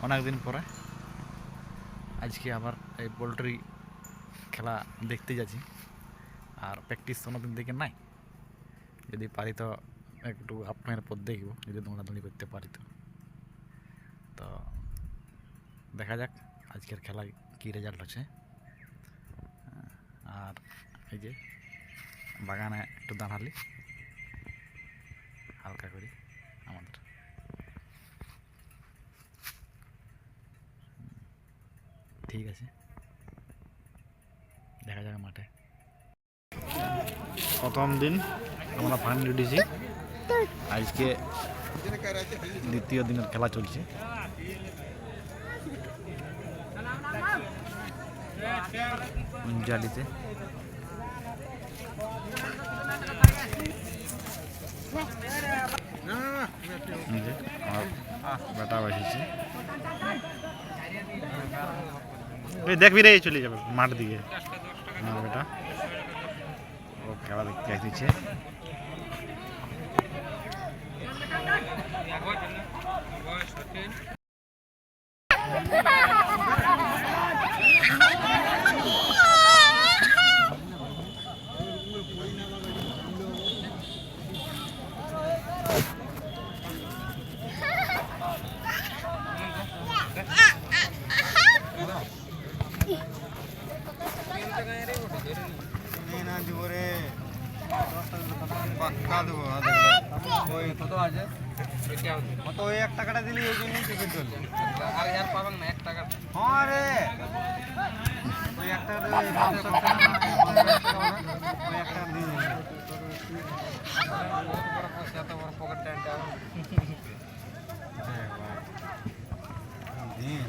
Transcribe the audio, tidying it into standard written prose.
অনেক দিন পরে আজকে আবার এই পোলট্রি খেলা দেখতে যাচ্ছি। আর প্র্যাকটিস কোনোদিন থেকে নাই, যদি পারি তো একটু আপনার পর দেখব, যদি দৌড়াদৌড়ি করতে পারি তো তো দেখা যাক আজকের খেলায় কী রেজাল্ট হচ্ছে। আর এই যে বাগানে একটু দাঁড়ালি হালকা করি আমাদের। ঠিক আছে, দেখা যাক মাঠে। প্রথম দিন আমরা ফাইনাল উঠেছি, আজকে দ্বিতীয় দিনের খেলা চলছে। জালিতে বেটা বসেছে, দেখবি রে চলে যাবে মাঠ দিকে। আমার বেটা ও খেলা দেখতে আসছে। ওই 1 টাকাটা দিলি ওই জন্যই টিকিট ধরলি। আর यार পাবেন না 1 টাকা। হ্যাঁ রে ওই 1 টাকা দিলি, ওই 1 টাকা দিয়ে দিলি। বড় পয়সা তো বড় পকেট টাইমটা দিয়ে